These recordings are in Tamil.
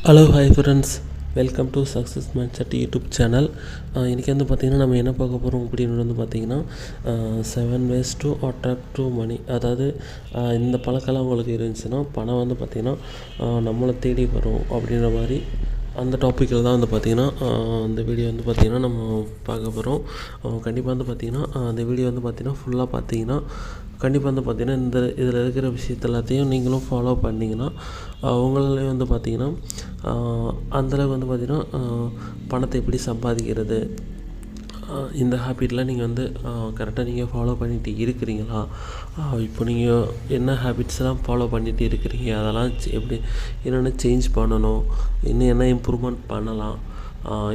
Hello hi friends, welcome to success mindset YouTube channel. இன்றைக்கி வந்து பார்த்திங்கன்னா நம்ம என்ன பார்க்க போகிறோம் அப்படின்னு வந்து பார்த்திங்கன்னா 7 ways to attract to money. அதாவது இந்த பழக்கெல்லாம் உங்களுக்கு இருந்துச்சுன்னா பணம் வந்து பார்த்திங்கன்னா நம்மளை தேடி வரும் அப்படின்ற மாதிரி அந்த டாப்பிக்கில் தான் வந்து பார்த்திங்கன்னா அந்த வீடியோ வந்து பார்த்திங்கன்னா நம்ம பார்க்க போகிறோம். கண்டிப்பாக வந்து பார்த்திங்கன்னா அந்த வீடியோ வந்து பார்த்திங்கன்னா ஃபுல்லாக பார்த்திங்கன்னா கண்டிப்பாக வந்து பார்த்திங்கன்னா இதில் இருக்கிற விஷயத்த எல்லாத்தையும் நீங்களும் ஃபாலோ பண்ணிங்கன்னா உங்களே வந்து பார்த்திங்கன்னா அந்தளவுக்கு வந்து பார்த்திங்கன்னா பணத்தை எப்படி சம்பாதிக்கிறது, இந்த ஹேபிட்லாம் நீங்கள் வந்து கரெக்டாக நீங்கள் ஃபாலோ பண்ணிட்டு இருக்கிறீங்களா? இப்போ நீங்கள் என்ன ஹேபிட்ஸ்லாம் ஃபாலோ பண்ணிட்டு இருக்கிறீங்க, அதெல்லாம் எப்படி என்னென்ன சேஞ்ச் பண்ணணும், இன்னும் என்ன இம்ப்ரூவ்மெண்ட் பண்ணலாம்,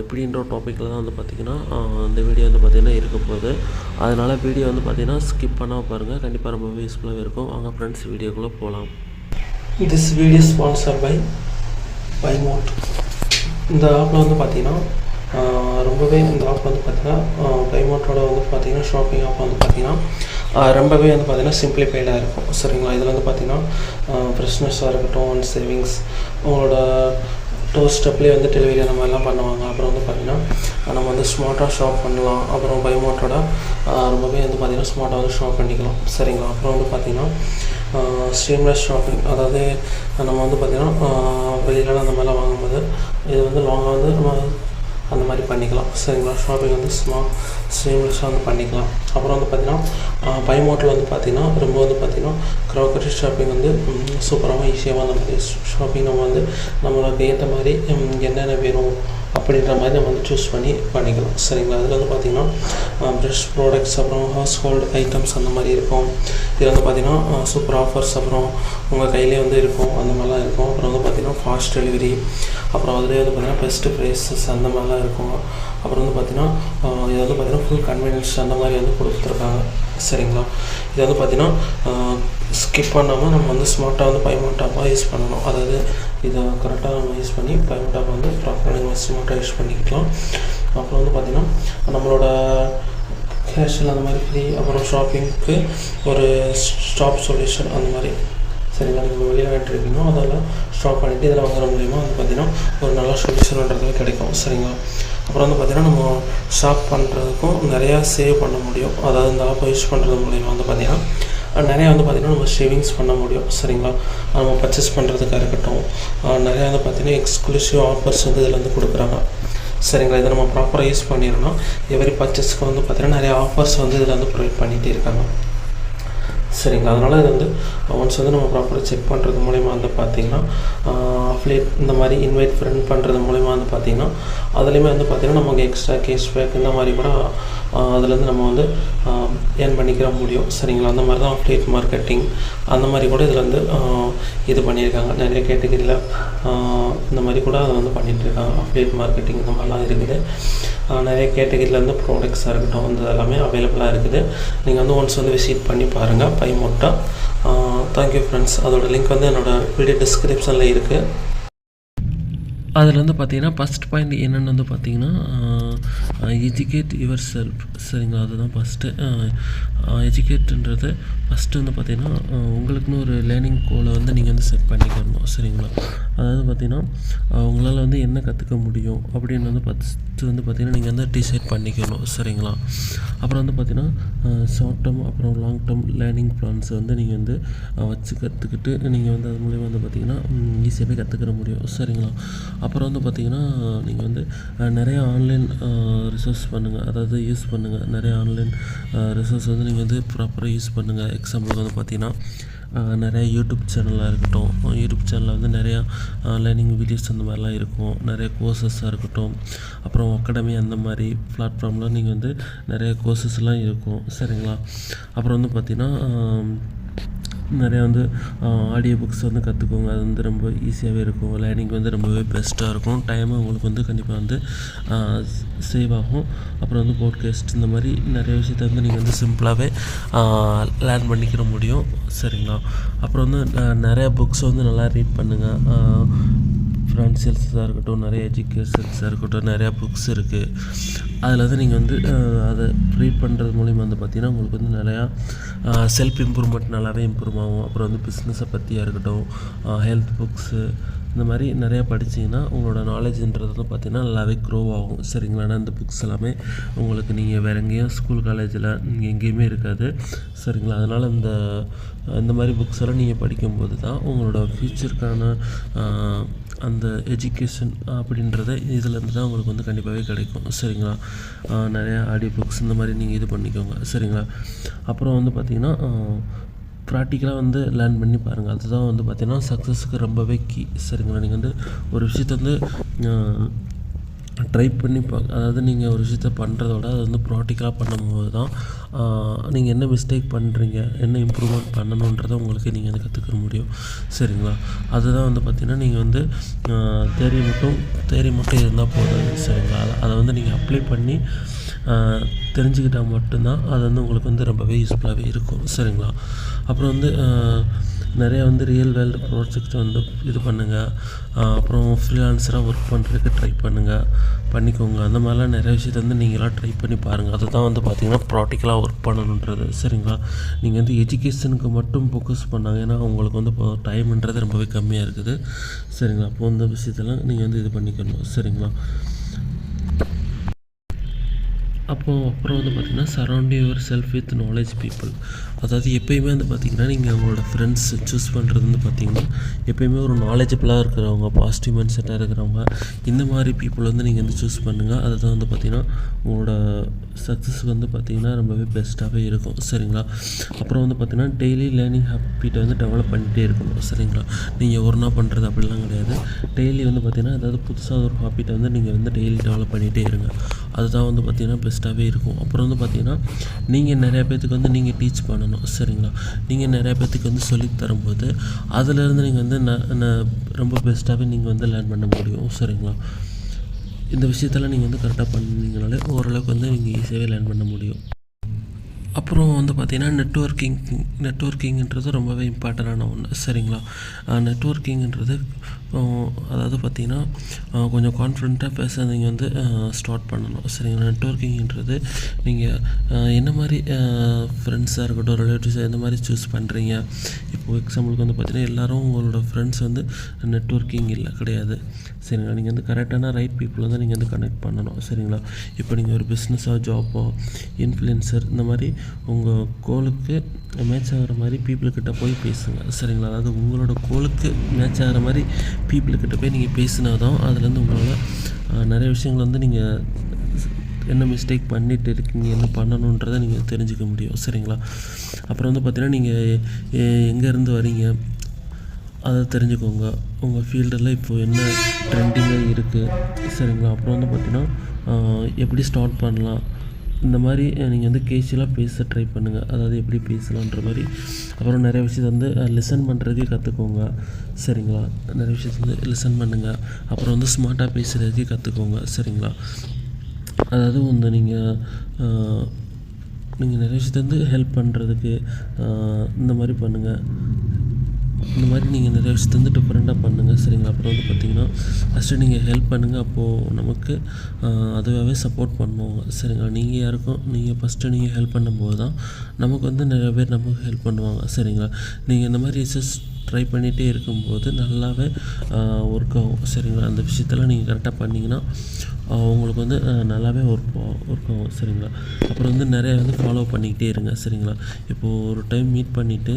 இப்படின்ற டாப்பிக்கில் தான் வந்து பார்த்திங்கன்னா இந்த வீடியோ வந்து பார்த்திங்கன்னா இருக்க போகுது. அதனால் வீடியோ வந்து பார்த்திங்கன்னா ஸ்கிப் பண்ணால் பாருங்கள், கண்டிப்பாக ரொம்ப யூஸ்ஃபுல்லாக இருக்கும். வாங்க ஃப்ரெண்ட்ஸ், வீடியோக்குள்ளே போகலாம். This video sponsor by Bymot. இந்த ஆப்பில் வந்து பார்த்திங்கன்னா ரொம்பவே இந்த ஆப் வந்து பார்த்திங்கன்னா பைமோட்டோட வந்து பார்த்திங்கன்னா ஷாப்பிங் ஆப் வந்து பார்த்திங்கன்னா ரொம்பவே வந்து பார்த்திங்கன்னா சிம்பிளிஃபைடாக இருக்கும். சரிங்களா? இதில் வந்து பார்த்திங்கன்னா ஃப்ரெஷ்னஸாக இருக்கட்டும், ஒன் சேவிங்ஸ், உங்களோட டோர் ஸ்டெப்லேயே வந்து டெலிவரி அந்த மாதிரிலாம் பண்ணுவாங்க. அப்புறம் வந்து பார்த்திங்கன்னா நம்ம வந்து ஸ்மார்ட்டாக ஷாப் பண்ணலாம். அப்புறம் பைமோட்டோட ரொம்பவே வந்து பார்த்திங்கன்னா ஸ்மார்ட்டாக வந்து ஷாப் பண்ணிக்கலாம். சரிங்களா? அப்புறம் வந்து பார்த்திங்கன்னா ஸ்ட்ரீம்லெஸ் ஷாப்பிங், அதாவது நம்ம வந்து பார்த்திங்கன்னா வெளியிலலாம் அந்த மாதிரிலாம் வாங்கும்போது இது வந்து லாங்காக வந்து நம்ம அந்த மாதிரி பண்ணிக்கலாம். சரிங்களா? ஷாப்பிங் வந்து ஸ்ட்ரீம்லெஸ்ஸாக வந்து பண்ணிக்கலாம். அப்புறம் வந்து பார்த்திங்கன்னா பைமோட்டில் வந்து பார்த்திங்கன்னா ரொம்ப வந்து பார்த்திங்கன்னா க்ராக்கரி ஷாப்பிங் வந்து சூப்பராகவும் ஈஸியாக அந்த மாதிரி ஷாப்பிங் நம்ம வந்து நம்மளுக்கு ஏற்ற மாதிரி என்னென்ன வேணும் அப்படின்ற மாதிரி நம்ம வந்து சூஸ் பண்ணி பண்ணிக்கலாம். சரிங்களா? அதில் வந்து பார்த்திங்கன்னா ப்ரஷ் ப்ராடக்ட்ஸ், அப்புறம் ஹவுஸ் ஹோல்டு ஐட்டம்ஸ் அந்த மாதிரி இருக்கும். இதில் வந்து பார்த்திங்கன்னா சூப்பர் ஆஃபர்ஸ், அப்புறம் உங்கள் கையிலே வந்து இருக்கும், அந்த மாதிரிலாம் இருக்கும். அப்புறம் வந்து பார்த்திங்கன்னா ஃபாஸ்ட் டெலிவரி, அப்புறம் அதிலே வந்து பார்த்திங்கன்னா பெஸ்ட்டு ப்ரைஸஸ் அந்த மாதிரிலாம் இருக்கும். அப்புறம் வந்து பார்த்திங்கன்னா இது வந்து பார்த்திங்கன்னா ஃபுல் கன்வீனியன்ஸ் அந்த மாதிரி வந்து கொடுத்துருக்காங்க. சரிங்களா? இது வந்து பார்த்திங்கன்னா ஸ்கிப் பண்ணாமல் நம்ம வந்து ஸ்மார்ட்டாக வந்து பைமோட் ஆப்பாக யூஸ் பண்ணணும். அதாவது இதை கரெக்டாக நம்ம யூஸ் பண்ணி பைமோட் ஆப் வந்து ப்ராப்பராக நீங்கள் ஸ்மார்ட்டாக யூஸ் பண்ணிக்கலாம். அப்புறம் வந்து பார்த்திங்கன்னா நம்மளோட கேஷில் அந்த மாதிரி ஃப்ரீ, அப்புறம் ஷாப்பிங்க்கு ஒரு ஸ்டாப் சொல்யூஷன் அந்த மாதிரி. சரிங்களா? நீங்கள் வெளியில் வேண்டியிருக்கீங்களோ அதெல்லாம் ஸ்டாப் பண்ணிவிட்டு இதில் வாங்குற மூலிமா வந்து பார்த்திங்கன்னா ஒரு நல்ல சொல்யூஷன்ன்றது கிடைக்கும். சரிங்களா? அப்புறம் வந்து பார்த்திங்கன்னா நம்ம ஷாப் பண்ணுறதுக்கும் நிறையா சேவ் பண்ண முடியும். அதாவது இந்த ஆப்பை யூஸ் பண்ணுறது மூலிமா வந்து பார்த்திங்கன்னா நிறையா வந்து பார்த்திங்கன்னா நம்ம சேவிங்ஸ் பண்ண முடியும். சரிங்களா? நம்ம பர்ச்சேஸ் பண்ணுறதுக்காக இருக்கட்டும், நிறையா வந்து பார்த்திங்கன்னா எக்ஸ்க்ளூசிவ் ஆஃபர்ஸ் வந்து இதில் வந்து கொடுக்குறாங்க. சரிங்களா? இதை நம்ம ப்ராப்பராக யூஸ் பண்ணிடணும். எவரி பர்ச்சேஸ்க்கு வந்து பார்த்திங்கன்னா நிறையா ஆஃபர்ஸ் வந்து இதில் வந்து ப்ரொவைட் பண்ணிகிட்டே இருக்காங்க. சரிங்களா? அதனால் இது வந்து ஒன்ஸ் வந்து நம்ம ப்ராப்பராக செக் பண்ணுறது மூலிமா வந்து பார்த்திங்கன்னா அஃப்லேட் இந்த மாதிரி இன்வைட் ஃப்ரெண்ட் பண்ணுறது மூலிமா வந்து பார்த்திங்கன்னா அதுலேயுமே வந்து பார்த்திங்கன்னா நமக்கு எக்ஸ்ட்ரா கேஷ்பேக் இந்த மாதிரி கூட அதுலேருந்து நம்ம வந்து ஏர்ன் பண்ணிக்கிற முடியும். சரிங்களா? அந்த மாதிரி தான் அஃப்லேட் மார்க்கெட்டிங் அந்த மாதிரி கூட இதில் வந்து இது பண்ணியிருக்காங்க. நிறைய கேட்டகரியில் இந்த மாதிரி கூட அதை வந்து பண்ணிகிட்ருக்காங்க. அஃப்லேட் மார்க்கெட்டிங் இந்த மாதிரிலாம் இருக்குது. நிறைய கேட்டகரியில் வந்து ப்ராடக்ட்ஸாக இருக்கட்டும், வந்து எல்லாமே அவைலபிளாக இருக்குது. நீங்கள் வந்து ஒன்ஸ் வந்து விசிட் பண்ணி பாருங்கள் பைமோட்டா. Thank you friends. அதோட லிங்க் வந்து என்னோடய வீடியோ டிஸ்கிரிப்ஷனில் இருக்குது. அதில் வந்து பார்த்திங்கன்னா ஃபஸ்ட் பாயிண்ட் என்னென்னு வந்து பார்த்திங்கன்னா எஜுகேட் யுவர் செல்ஃப். சரிங்களா? அதுதான் ஃபஸ்ட்டு. எஜுகேட்ன்றது ஃபஸ்ட்டு வந்து பார்த்திங்கன்னா உங்களுக்குன்னு ஒரு லேர்னிங் கோலை வந்து நீங்கள் வந்து செட் பண்ணிக்கணும். சரிங்களா? அதாவது பார்த்திங்கன்னா உங்களால் வந்து என்ன கற்றுக்க முடியும் அப்படின்னு வந்து ஃபஸ்ட்டு வந்து பார்த்திங்கன்னா நீங்கள் வந்து டிசைட் பண்ணிக்கணும். சரிங்களா? அப்புறம் வந்து பார்த்திங்கன்னா ஷார்ட் டேர்ம் அப்புறம் லாங் டேர்ம் லேர்னிங் பிளான்ஸ் வந்து நீங்கள் வந்து வச்சு கற்றுக்கிட்டு நீங்கள் வந்து அது மூலிமா வந்து பார்த்திங்கன்னா ஈஸியாகவே கற்றுக்கிற முடியும். சரிங்களா? அப்புறம் வந்து பார்த்திங்கன்னா நீங்கள் வந்து நிறையா ஆன்லைன் ரிசோர்ஸ் பண்ணுங்கள், அதாவது யூஸ் பண்ணுங்கள். நிறையா ஆன்லைன் ரிசோர்ஸ் வந்து நீங்கள் வந்து ப்ராப்பராக யூஸ் பண்ணுங்கள். எக்ஸாம்பிளுக்கு வந்து பார்த்திங்கன்னா நிறையா யூடியூப் சேனலாக இருக்கட்டும், யூடியூப் சேனலில் வந்து நிறையா லேர்னிங் வீடியோஸ் அந்த மாதிரிலாம் இருக்கும். நிறைய கோர்சஸாக இருக்கட்டும், அப்புறம் அகாடமி அந்த மாதிரி பிளாட்ஃபார்மில் நீங்கள் வந்து நிறைய கோர்சஸ்லாம் இருக்கும். சரிங்களா? அப்புறம் வந்து பார்த்திங்கன்னா நிறையா வந்து ஆடியோ புக்ஸ் வந்து கற்றுக்கோங்க. அது வந்து ரொம்ப ஈஸியாகவே இருக்கும். லேர்னிங் வந்து ரொம்பவே பெஸ்ட்டாக இருக்கும். டைமும் உங்களுக்கு வந்து கண்டிப்பாக வந்து சேவ் ஆகும். அப்புறம் வந்து போட்காஸ்ட் இந்த மாதிரி நிறைய விஷயத்த வந்து நீங்கள் வந்து சிம்பிளாகவே லேர்ன் பண்ணிக்கிற முடியும். சரிங்களா? அப்புறம் வந்து நிறையா புக்ஸ் வந்து நல்லா ரீட் பண்ணுங்கள். ஃபினான்ஷியல்ஸாக இருக்கட்டும், நிறைய எஜுகேஷன்ஸாக இருக்கட்டும், நிறையா புக்ஸ் இருக்குது. அதில் வந்து நீங்கள் வந்து அதை ரீட் பண்ணுறது மூலிமா வந்து பார்த்திங்கன்னா உங்களுக்கு வந்து நிறையா செல்ஃப் இம்ப்ரூவ்மெண்ட் நல்லாவே இம்ப்ரூவ் ஆகும். அப்புறம் வந்து பிஸ்னஸை பற்றியாக இருக்கட்டும், ஹெல்த் புக்ஸு, இந்த மாதிரி நிறையா படிச்சிங்கன்னா உங்களோட நாலேஜ்ன்றது வந்து பார்த்திங்கன்னா நல்லாவே க்ரோ ஆகும். சரிங்களா? ஏன்னா இந்த புக்ஸ் எல்லாமே உங்களுக்கு நீங்கள் வேறு எங்கேயும் ஸ்கூல் காலேஜில் நீங்கள் எங்கேயுமே இருக்காது. சரிங்களா? அதனால் இந்த மாதிரி புக்ஸ் எல்லாம் நீங்கள் படிக்கும்போது தான் உங்களோட ஃப்யூச்சருக்கான அந்த எஜுகேஷன் அப்படின்றத இதிலேருந்து தான் உங்களுக்கு வந்து கண்டிப்பாகவே கிடைக்கும். சரிங்களா? நிறையா ஆடியோ புக்ஸ் இந்த மாதிரி நீங்கள் இது பண்ணிக்கோங்க. சரிங்களா? அப்புறம் வந்து பார்த்திங்கன்னா ப்ராக்டிக்கலாக வந்து லேர்ன் பண்ணி பாருங்கள். அதுதான் வந்து பார்த்திங்கன்னா சக்ஸஸுக்கு ரொம்பவே கீ. சரிங்களா? நீங்கள் வந்து ஒரு விஷயத்தை வந்து ட்ரை பண்ணி அதாவது நீங்கள் ஒரு விஷயத்த பண்ணுறத விட அது வந்து ப்ராக்டிக்கலாக பண்ணும்போது தான் நீங்கள் என்ன மிஸ்டேக் பண்ணுறீங்க, என்ன இம்ப்ரூவ்மெண்ட் பண்ணணுன்றதை உங்களுக்கு நீங்கள் வந்து கற்றுக்க முடியும். சரிங்களா? அதுதான் வந்து பார்த்திங்கன்னா நீங்கள் வந்து தேரி மட்டும் இருந்தால் போதாது. சரிங்களா? அதை வந்து நீங்கள் அப்ளை பண்ணி தெரிஞ்சுக்கிட்டால் மட்டும்தான் அது வந்து உங்களுக்கு வந்து ரொம்பவே யூஸ்ஃபுல்லாகவே இருக்கும். சரிங்களா? அப்புறம் வந்து நிறையா வந்து ரியல் வேர்ல்டு ப்ராஜெக்ட் வந்து இது பண்ணுங்கள். அப்புறம் ஃப்ரீலான்ஸராக ஒர்க் பண்ணுறதுக்கு ட்ரை பண்ணிக்கோங்க. அந்த மாதிரிலாம் நிறைய விஷயத்த வந்து நீங்களாம் ட்ரை பண்ணி பாருங்கள். அதுதான் வந்து பார்த்திங்கன்னா ப்ராக்டிக்கலாக ஒர்க் பண்ணணுன்றது. சரிங்களா? நீங்கள் வந்து எஜுகேஷனுக்கு மட்டும் ஃபோக்கஸ் பண்ணாங்க, ஏன்னா உங்களுக்கு வந்து இப்போ டைம்ன்றது ரொம்பவே கம்மியாக இருக்குது. சரிங்களா? அப்போது இந்த விஷயத்தெல்லாம் நீங்கள் வந்து இது பண்ணிக்கணும். சரிங்களா? அப்புறம் வந்து பார்த்திங்கன்னா surround your self with knowledge people. அதாவது எப்போயுமே வந்து பார்த்திங்கன்னா நீங்கள் உங்களோட ஃப்ரெண்ட்ஸ் சூஸ் பண்ணுறது வந்து பார்த்திங்கன்னா எப்போயுமே ஒரு நாலேஜபிளாக இருக்கிறவங்க, பாசிட்டிவ் மைண்ட் செட்டாக இருக்கிறவங்க, இந்த மாதிரி பீப்புள் வந்து நீங்கள் வந்து சூஸ் பண்ணுங்கள். அதுதான் வந்து பார்த்திங்கன்னா உங்களோட சக்ஸஸ் வந்து பார்த்திங்கன்னா ரொம்பவே பெஸ்ட்டாகவே இருக்கும். சரிங்களா? அப்புறம் வந்து பார்த்திங்கன்னா டெய்லி லேர்னிங் ஹேபிட்டை வந்து டெவலப் பண்ணிகிட்டே இருக்கணும். சரிங்களா? நீங்கள் ஒரு நாள் பண்ணுறது அப்படிலாம் கிடையாது. டெய்லி வந்து பார்த்திங்கன்னா அதாவது புதுசாக ஒரு ஹாபிட்டை வந்து நீங்கள் வந்து டெய்லி டெவலப் பண்ணிகிட்டே இருங்க. அதுதான் வந்து பார்த்திங்கன்னா பெஸ்ட்டாகவே இருக்கும். அப்புறம் வந்து பார்த்திங்கன்னா நீங்கள் நிறையா பேர்த்துக்கு வந்து நீங்கள் டீச் பண்ணணும். சரிங்களா? நீங்கள் நிறையா பேர்த்துக்கு வந்து சொல்லித் தரும்போது அதிலேருந்து நீங்கள் வந்து ரொம்ப பெஸ்ட்டாகவே நீங்கள் வந்து லேர்ன் பண்ண முடியும். சரிங்களா? இந்த விஷயத்தெல்லாம் நீங்கள் வந்து கரெக்டாக பண்ணிங்கனாலே ஓரளவுக்கு வந்து நீங்கள் ஈஸியாகவே லேர்ன் பண்ண முடியும். அப்புறம் வந்து பார்த்திங்கன்னா நெட்வொர்க்கிங்ன்றது ரொம்பவே இம்பார்ட்டண்டான ஒன்று. சரிங்களா? நெட்வொர்க்கிங்ன்றது அதாவது பார்த்திங்கன்னா கொஞ்சம் கான்ஃபிடென்ட்டாக பேச நீங்கள் வந்து ஸ்டார்ட் பண்ணணும். சரிங்களா? நெட்வொர்க்கிங்ன்றது நீங்கள் என்ன மாதிரி ஃப்ரெண்ட்ஸாக இருக்கட்டும், ரிலேட்டிவ்ஸாக எந்த மாதிரி சூஸ் பண்ணுறீங்க. இப்போது எக்ஸாம்பிளுக்கு வந்து பார்த்திங்கன்னா எல்லோரும் உங்களோட ஃப்ரெண்ட்ஸ் வந்து நெட்வொர்க்கிங் கிடையாது. சரிங்களா? நீங்கள் வந்து கரெக்டான ரைட் பீப்புள் வந்து நீங்கள் வந்து கனெக்ட் பண்ணணும். சரிங்களா? இப்போ நீங்கள் ஒரு பிஸ்னஸோ, ஜாப்போ, இன்ஃப்ளூயன்சர் இந்த மாதிரி உங்கள் கோலுக்கு மேட்ச் ஆகிற மாதிரி பீப்புள்கிட்ட போய் பேசுங்க. சரிங்களா? அதாவது உங்களோட கோலுக்கு மேட்ச் ஆகிற மாதிரி பீப்புள்கிட்ட போய் நீங்கள் பேசினா தான் அதுலேருந்து உங்களால் நிறைய விஷயங்கள் வந்து நீங்கள் என்ன மிஸ்டேக் பண்ணிகிட்டு இருக்கீங்க, என்ன பண்ணணுன்றதை நீங்கள் தெரிஞ்சுக்க முடியும். சரிங்களா? அப்புறம் வந்து பார்த்திங்கன்னா நீங்கள் எங்கேருந்து வரீங்க அதை தெரிஞ்சுக்கோங்க. உங்கள் ஃபீல்டில் இப்போது என்ன ட்ரெண்டிங்காக இருக்குது. சரிங்களா? அப்புறம் வந்து பார்த்திங்கன்னா எப்படி ஸ்டார்ட் பண்ணலாம், இந்த மாதிரி நீங்கள் வந்து கேஷுவலாக பேச ட்ரை பண்ணுங்கள். அதாவது எப்படி பேசலான்ற மாதிரி. அப்புறம் நிறைய விஷயத்தை வந்து லிசன் பண்ணுறதுக்கே கற்றுக்கோங்க. சரிங்களா? நிறைய விஷயத்தை வந்து லிசன் பண்ணுங்கள். அப்புறம் வந்து ஸ்மார்ட்டாக பேசுகிறதுக்கே கற்றுக்கோங்க. சரிங்களா? அதாவது வந்து நீங்கள் நிறைய விஷயத்தை வந்து ஹெல்ப் பண்ணுறதுக்கு இந்த மாதிரி பண்ணுங்கள். இந்த மாதிரி நீங்கள் நிறைய விஷயத்தை வந்து டிஃப்ரெண்ட்டாக பண்ணுங்கள். சரிங்களா? அப்புறம் வந்து பார்த்திங்கன்னா ஃபஸ்ட்டு நீங்கள் ஹெல்ப் பண்ணுங்கள். அப்போது நமக்கு அதுவாகவே சப்போர்ட் பண்ணுவாங்க. சரிங்களா? நீங்கள் ஃபஸ்ட்டு நீங்கள் ஹெல்ப் பண்ணும்போது தான் நமக்கு வந்து நிறைய பேர் நமக்கு ஹெல்ப் பண்ணுவாங்க. சரிங்களா? நீங்கள் இந்த மாதிரி ட்ரை பண்ணிகிட்டே இருக்கும்போது நல்லாவே ஒர்க் ஆகும். சரிங்களா? அந்த விஷயத்தெல்லாம் நீங்கள் கரெக்டாக பண்ணிங்கன்னா உங்களுக்கு வந்து நல்லாவே ஒர்க் ஆகும். சரிங்களா? அப்புறம் வந்து நிறையா வந்து ஃபாலோ பண்ணிக்கிட்டே இருங்க. சரிங்களா? இப்போது ஒரு டைம் மீட் பண்ணிவிட்டு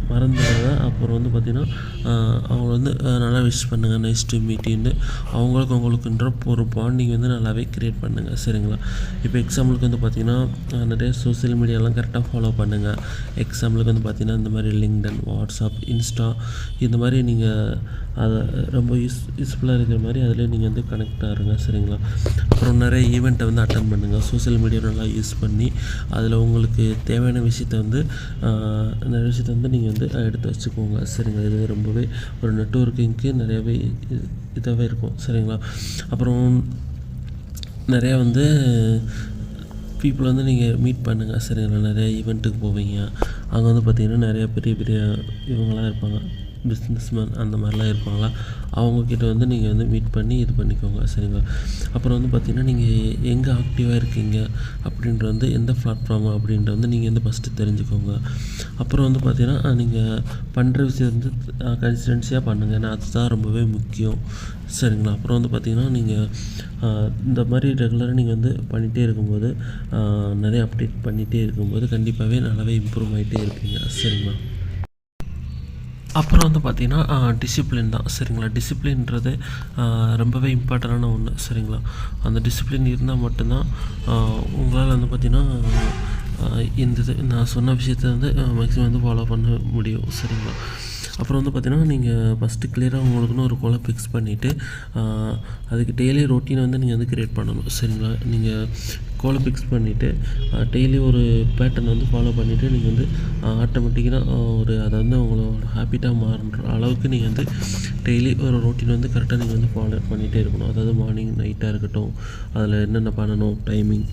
மறந்துடாத. அப்புறம் வந்து பார்த்திங்கன்னா அவங்க வந்து நல்லா விஷ் பண்ணுங்கள், நைஸ் டு மீட் யூன்னு. உங்களுக்குன்ற ஒரு பாண்டிங் வந்து நல்லாவே க்ரியேட் பண்ணுங்கள். சரிங்களா? இப்போ எக்ஸாம்பிளுக்கு வந்து பார்த்திங்கன்னா நிறைய சோஷியல் மீடியாலாம் கரெக்டாக ஃபாலோ பண்ணுங்கள். எக்ஸாம்பிளுக்கு வந்து பார்த்திங்கன்னா இந்த மாதிரி லிங்க்டின், வாட்ஸ்அப், இன்ஸ்டா இந்த மாதிரி நீங்கள் அதை ரொம்ப யூஸ்ஃபுல்லாக இருக்கிற மாதிரி அதிலே நீங்கள் வந்து கனெக்ட் ஆகுங்க. சரிங்களா? அப்புறம் நிறைய ஈவெண்ட்டை வந்து அட்டன் பண்ணுங்கள். சோஷியல் மீடியா நல்லா யூஸ் பண்ணி அதில் உங்களுக்கு தேவையான விஷயத்தை வந்து நிறைய விஷயத்தை வந்து நீங்கள் வந்து எடுத்து வச்சுக்கோங்க. சரிங்களா? இது ரொம்பவே ஒரு நெட்வொர்க்கிங்க்கு நிறையவே இதாகவே இருக்கும். சரிங்களா? அப்புறம் நிறையா வந்து பீப்புள் வந்து நீங்கள் மீட் பண்ணுங்கள். சரிங்களா? நிறைய ஈவெண்ட்டுக்கு போவீங்க. அங்கே வந்து பார்த்திங்கன்னா நிறையா பெரிய பெரிய இவங்களாம் இருப்பாங்க. பிஸ்னஸ்மேன் அந்த மாதிரிலாம் இருப்பாங்களா, அவங்கக்கிட்ட வந்து நீங்கள் வந்து மீட் பண்ணி இது பண்ணிக்கோங்க. சரிங்களா. அப்புறம் வந்து பார்த்திங்கன்னா நீங்கள் எங்கே ஆக்டிவாக இருக்கீங்க அப்படின்ற வந்து எந்த பிளாட்ஃபார்ம் அப்படின்ற வந்து நீங்கள் வந்து ஃபஸ்ட்டு தெரிஞ்சுக்கோங்க. அப்புறம் வந்து பார்த்திங்கன்னா நீங்கள் பண்ணுற விஷயம் வந்து கன்சிஸ்டன்சியாக பண்ணுங்கள், ஏன்னா அதுதான் ரொம்பவே முக்கியம். சரிங்களா. அப்புறம் வந்து பார்த்திங்கன்னா நீங்கள் இந்த மாதிரி ரெகுலராக நீங்கள் வந்து பண்ணிகிட்டே இருக்கும்போது நிறைய அப்டேட் பண்ணிகிட்டே இருக்கும்போது கண்டிப்பாகவே நல்லாவே இம்ப்ரூவ் ஆகிட்டே இருப்பீங்க. சரிங்களா. அப்புறம் வந்து பார்த்திங்கன்னா டிசிப்ளின் தான். சரிங்களா. டிசிப்ளின்றது ரொம்பவே இம்பார்ட்டண்டான ஒன்று. சரிங்களா. அந்த டிசிப்ளின் இருந்தால் மட்டும்தான் உங்களால் வந்து பார்த்திங்கன்னா இந்த இது நான் சொன்ன விஷயத்த வந்து மேக்ஸிமம் வந்து ஃபாலோ பண்ண முடியும். சரிங்களா. அப்புறம் வந்து பார்த்திங்கன்னா நீங்கள் ஃபஸ்ட்டு கிளியராக உங்களுக்குன்னு ஒரு கோலை ஃபிக்ஸ் பண்ணிவிட்டு அதுக்கு டெய்லி ரொட்டீனை வந்து நீங்கள் வந்து க்ரியேட் பண்ணணும். சரிங்களா. நீங்கள் கோலை ஃபிக்ஸ் பண்ணிவிட்டு டெய்லி ஒரு பேட்டர்ன் வந்து ஃபாலோ பண்ணிவிட்டு நீங்கள் வந்து ஆட்டோமேட்டிக்காக அதை வந்து உங்களோட ஹேபிட்டாக மாறுற அளவுக்கு நீங்கள் வந்து டெய்லி ஒரு ரொட்டீன் வந்து கரெக்டாக நீங்கள் வந்து ஃபாலோ பண்ணிகிட்டே இருக்கணும். அதாவது மார்னிங் நைட்டாக இருக்கட்டும், அதில் என்னென்ன பண்ணணும், டைமிங்,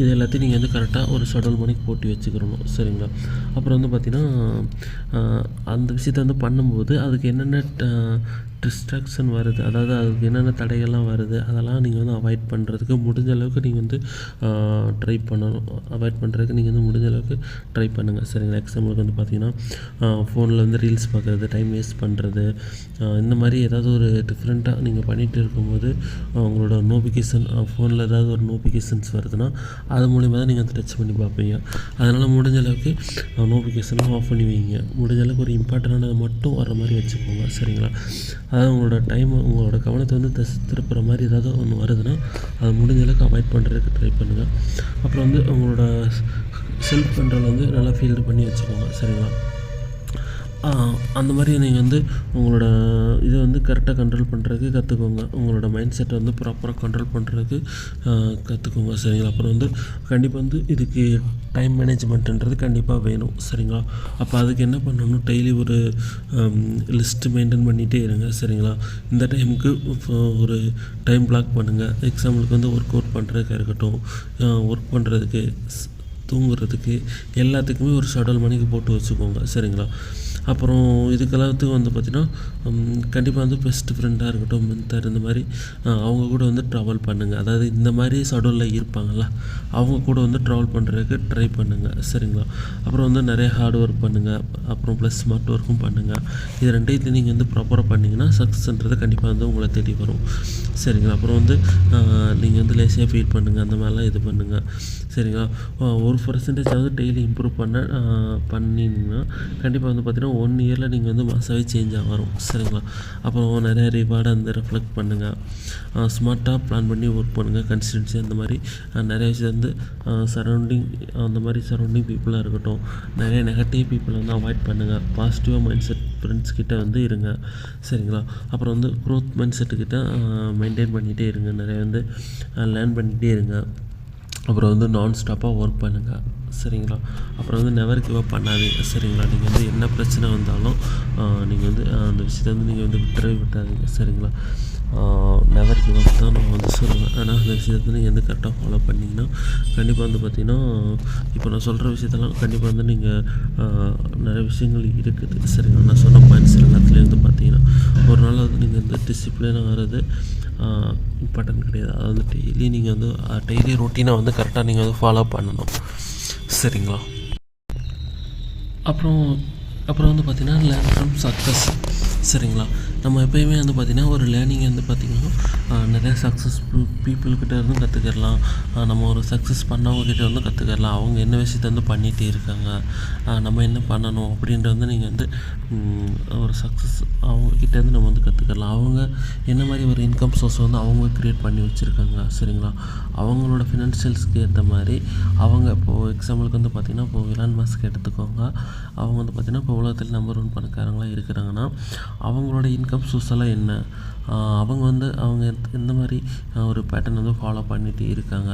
இது எல்லாத்தையும் நீங்கள் வந்து கரெக்டாக ஒரு ஷெட்யூல் பண்ணிக்கு போட்டு வச்சுக்கிறணும். சரிங்களா. அப்புறம் வந்து பார்த்திங்கன்னா அந்த விஷயத்த வந்து பண்ணும்போது அதுக்கு என்னென்ன டிஸ்ட்ராக்ஷன் வருது, அதாவது அதுக்கு என்னென்ன தடைகள்லாம் வருது, அதெல்லாம் நீங்கள் வந்து அவாய்ட் பண்ணுறதுக்கு முடிஞ்ச அளவுக்கு நீங்கள் வந்து ட்ரை பண்ணணும். அவாய்ட் பண்ணுறதுக்கு நீங்கள் வந்து முடிஞ்ச அளவுக்கு ட்ரை பண்ணுங்கள். சரிங்களா. எக்ஸாம்பிளுக்கு வந்து பார்த்திங்கன்னா ஃபோனில் வந்து ரீல்ஸ் பார்க்குறது, டைம் வேஸ்ட் பண்ணுறது, இந்த மாதிரி ஏதாவது ஒரு டிஃப்ரெண்ட்டாக நீங்கள் பண்ணிகிட்டு இருக்கும்போது உங்களோட நோட்டிஃபிகேஷன் ஃபோனில் ஏதாவது ஒரு நோட்டிஃபிகேஷன்ஸ் வருதுன்னா அது மூலிமா தான் நீங்கள் வந்து டச் பண்ணி பார்ப்பீங்க. அதனால் முடிஞ்ச அளவுக்கு நோட்டிஃபிகேஷனும் ஆஃப் பண்ணி வைங்க. முடிஞ்ச அளவுக்கு ஒரு இம்பார்ட்டண்டானதை மட்டும் வர மாதிரி வச்சுக்கோங்க. சரிங்களா. அதாவது உங்களோட கவனத்தை வந்து திருப்புற மாதிரி ஏதாவது ஒன்று வருதுன்னா அதை முடிஞ்ச அளவுக்கு அவாய்ட் பண்ணுறதுக்கு ட்ரை பண்ணுங்கள். அப்புறம் வந்து உங்களோட செல்ஃப் கண்ட்ரோல் வந்து நல்லா ஃபீல்டு பண்ணி வச்சுக்கோங்க. சரிங்களா. அந்த மாதிரி நீங்கள் வந்து உங்களோட இதை வந்து கரெக்டாக கண்ட்ரோல் பண்ணுறதுக்கு கற்றுக்கோங்க. உங்களோட மைண்ட் செட்டை வந்து ப்ராப்பராக கண்ட்ரோல் பண்ணுறதுக்கு கற்றுக்கோங்க. சரிங்களா. அப்புறம் வந்து கண்டிப்பாக வந்து இதுக்கு டைம் மேனேஜ்மெண்ட்டுன்றது கண்டிப்பாக வேணும். சரிங்களா. அப்போ அதுக்கு என்ன பண்ணணும், டெய்லி ஒரு லிஸ்ட்டு மெயின்டைன் பண்ணிகிட்டே இருங்க. சரிங்களா. இந்த டைமுக்கு ஒரு டைம் பிளாக் பண்ணுங்கள். எக்ஸாம்பிளுக்கு வந்து ஒர்க் அவுட் பண்ணுறதுக்கு இருக்கட்டும், ஒர்க் பண்ணுறதுக்கு, தூங்குறதுக்கு, எல்லாத்துக்குமே ஒரு ஷெட்யூல் மணிக்கு போட்டு வச்சுக்கோங்க. சரிங்களா. அப்புறம் இதுக்கெல்லாத்துக்கும் வந்து பார்த்திங்கன்னா கண்டிப்பாக வந்து பெஸ்ட் ஃப்ரெண்டாக இருக்கட்டும், மென்டார், இந்த மாதிரி அவங்க கூட வந்து ட்ராவல் பண்ணுங்கள். அதாவது இந்த மாதிரி ஷெட்யூலில் இருப்பாங்கள்ல, அவங்க கூட வந்து ட்ராவல் பண்ணுறதுக்கு ட்ரை பண்ணுங்கள். சரிங்களா. அப்புறம் வந்து நிறைய ஹார்ட் ஒர்க் பண்ணுங்கள். அப்புறம் ப்ளஸ் ஸ்மார்ட் ஒர்க்கும் பண்ணுங்கள். இது ரெண்டையும் நீங்கள் வந்து ப்ராப்பராக பண்ணிங்கன்னா சக்ஸஸ்ன்றது கண்டிப்பாக வந்து உங்களை தேடி வரும். சரிங்களா. அப்புறம் வந்து நீங்கள் வந்து லேசியாக ஃபீல் பண்ணுங்கள், அந்த மாதிரிலாம் இது பண்ணுங்கள். சரிங்களா. 1% டெய்லி இம்ப்ரூவ் பண்ணிங்கன்னா கண்டிப்பாக வந்து பார்த்திங்கன்னா 1 இயரில் நீங்கள் வந்து மாசாவே சேஞ்சாக வரும். சரிங்களா. அப்புறம் நிறைய ரிவார்டை வந்து ரெஃப்ளெக்ட் பண்ணுங்கள். ஸ்மார்ட்டாக பிளான் பண்ணி ஒர்க் பண்ணுங்கள். கன்சிஸ்டன்சி அந்த மாதிரி நிறைய விஷயம் வந்து சரௌண்டிங் பீப்புளாக இருக்கட்டும், நிறைய நெகட்டிவ் பீப்புளை வந்து அவாய்ட் பண்ணுங்கள். பாசிட்டிவாக மைண்ட் செட் ஃப்ரெண்ட்ஸ் கிட்ட வந்து இருங்க. சரிங்களா. அப்புறம் வந்து க்ரோத் மைண்ட் செட்டுக்கிட்ட மெயின்டைன் பண்ணிகிட்டே இருங்க. நிறைய வந்து லேர்ன் பண்ணிகிட்டே இருங்க. அப்புறம் வந்து நான் ஸ்டாப்பாக ஒர்க் பண்ணுங்கள். சரிங்களா. அப்புறம் வந்து நெவர் கிவ் அப் பண்ணாதீங்க. சரிங்களா. நீங்கள் வந்து என்ன பிரச்சனை வந்தாலும் நீங்கள் வந்து அந்த விஷயத்தை வந்து நீங்கள் வந்து விட்டாதீங்க. சரிங்களா. நெவர் கிவ் அப் தான் நான் வந்து சொல்லுவேன். ஆனால் அந்த விஷயத்தை நீங்கள் வந்து கரெக்டாக ஃபாலோ பண்ணிங்கன்னா கண்டிப்பாக வந்து பார்த்திங்கன்னா இப்போ நான் சொல்கிற விஷயத்தெல்லாம் கண்டிப்பாக வந்து நீங்கள் நிறைய விஷயங்கள் இருக்குது. சரிங்களா. நான் சொன்ன பாயிண்ட்ஸ் எல்லாத்துலேயும் வந்து பார்த்திங்கன்னா ஒரு நாள் வந்து நீங்கள் வந்து டிசிப்ளினாக வர்றது இம்பார்ட்டன்ட் கிடையாது. அது வந்து டெய்லி ரொட்டீனை வந்து கரெக்டாக நீங்கள் வந்து ஃபாலோ பண்ணணும். சரிங்களா. அப்புறம் வந்து பார்த்திங்கன்னா லேர்ன் ஃப்ரம் சக்ஸஸ். சரிங்களா. நம்ம எப்போயுமே வந்து பார்த்திங்கன்னா ஒரு லேர்னிங்கை வந்து பார்த்திங்கன்னா நிறைய சக்ஸஸ்ஃபுல் பீப்புள்கிட்ட இருந்தும் கற்றுக்கலாம். நம்ம ஒரு சக்ஸஸ் பண்ணவங்ககிட்ட வந்து கற்றுக்கலாம். அவங்க என்ன விஷயத்தை வந்து பண்ணிகிட்டே இருக்காங்க, நம்ம என்ன பண்ணணும் அப்படின்ற வந்து நீங்கள் வந்து ஒரு சக்ஸஸ் அவங்கக்கிட்டேருந்து நம்ம வந்து கற்றுக்கலாம். அவங்க என்ன மாதிரி ஒரு இன்கம் சோர்ஸ் வந்து அவங்க க்ரியேட் பண்ணி வச்சுருக்காங்க. சரிங்களா. அவங்களோட ஃபினான்ஷியல்ஸ்க்கு ஏற்ற மாதிரி அவங்க இப்போது எக்ஸாம்பிளுக்கு வந்து பார்த்திங்கன்னா இப்போது எலான் மஸ்க் எடுத்துக்கோங்க. அவங்க வந்து பார்த்திங்கன்னா இப்போ உலகத்தில் நம்பர் 1 பணக்காரங்களாக இருக்கிறாங்கன்னா அவங்களோட இன்கம் சோர்ஸ் எல்லாம் என்ன, அவங்க வந்து அவங்க எந்த மாதிரி ஒரு பேட்டர்ன் வந்து ஃபாலோ பண்ணிகிட்டு இருக்காங்க,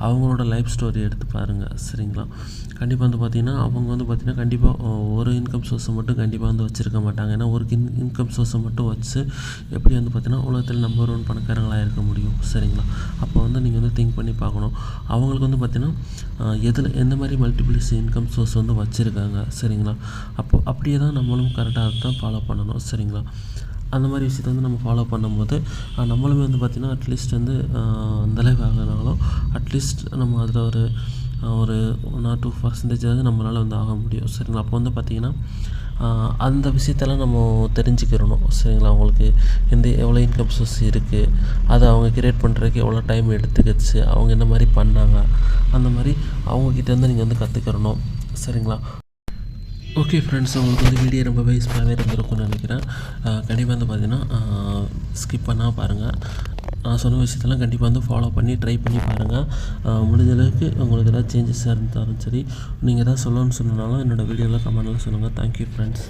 அவங்களோட லைஃப் ஸ்டோரி எடுத்து பாருங்கள். சரிங்களா? கண்டிப்பாக வந்து பார்த்திங்கன்னா அவங்க வந்து பார்த்திங்கன்னா கண்டிப்பாக ஒரு இன்கம் சோர்ஸை மட்டும் கண்டிப்பாக வந்து வச்சுருக்க மாட்டாங்க. ஏன்னா ஒரு இன்கம் சோர்ஸை மட்டும் வச்சு எப்படி வந்து பார்த்திங்கன்னா உலகத்தில் நம்பர் 1 பணக்காரங்களாக இருக்க முடியும்? சரிங்களா? அப்போ வந்து நீங்கள் வந்து திங்க் பண்ணி பார்க்கணும். அவங்களுக்கு வந்து பார்த்திங்கன்னா எந்த மாதிரி மல்டிபிள்ஸ் இன்கம் சோர்ஸ் வந்து வச்சுருக்காங்க. சரிங்களா? அப்படியே தான் நம்மளும் கரெக்டாக தான் ஃபாலோ பண்ணணும். சரிங்களா? அந்த மாதிரி விஷயத்தை வந்து நம்ம ஃபாலோ பண்ணும்போது நம்மளுமே வந்து பார்த்திங்கன்னா அட்லீஸ்ட் வந்து அந்தளவுக்கு ஆகனாலும் அட்லீஸ்ட் நம்ம அதில் ஒரு 1 or 2% நம்மளால் வந்து ஆக முடியும். சரிங்களா? அப்போ வந்து பார்த்திங்கன்னா அந்த விஷயத்தெல்லாம் நம்ம தெரிஞ்சுக்கிறணும். சரிங்களா? அவங்களுக்கு எவ்வளோ இன்கம் சோர்ஸ் இருக்குது, அதை அவங்க கிரியேட் பண்ணுறதுக்கு எவ்வளோ டைம் எடுத்துக்கிச்சு, அவங்க என்ன மாதிரி பண்ணாங்க, அந்த மாதிரி அவங்கக்கிட்டேருந்து நீங்கள் வந்து கற்றுக்கிறணும். சரிங்களா? ஓகே ஃப்ரெண்ட்ஸ், உங்களுக்கு வந்து வீடியோ ரொம்பவே யூஸ்ஃபுல்லாகவே இருந்திருக்கும்னு நினைக்கிறேன். கண்டிப்பாக வந்து பார்த்திங்கன்னா ஸ்கிப் பண்ணால் பாருங்கள். நான் சொன்ன விஷயத்தெல்லாம் கண்டிப்பாக வந்து ஃபாலோ பண்ணி ட்ரை பண்ணி பாருங்கள். முடிஞ்ச அளவுக்கு உங்களுக்கு ஏதாவது சேஞ்சஸ் இருந்தாலும் சரி, நீங்கள் எதாவது சொல்லணும்னு சொன்னாலும் என்னோடய வீடியோவில் கமெண்ட்டில் சொல்லுங்கள். Thank you friends.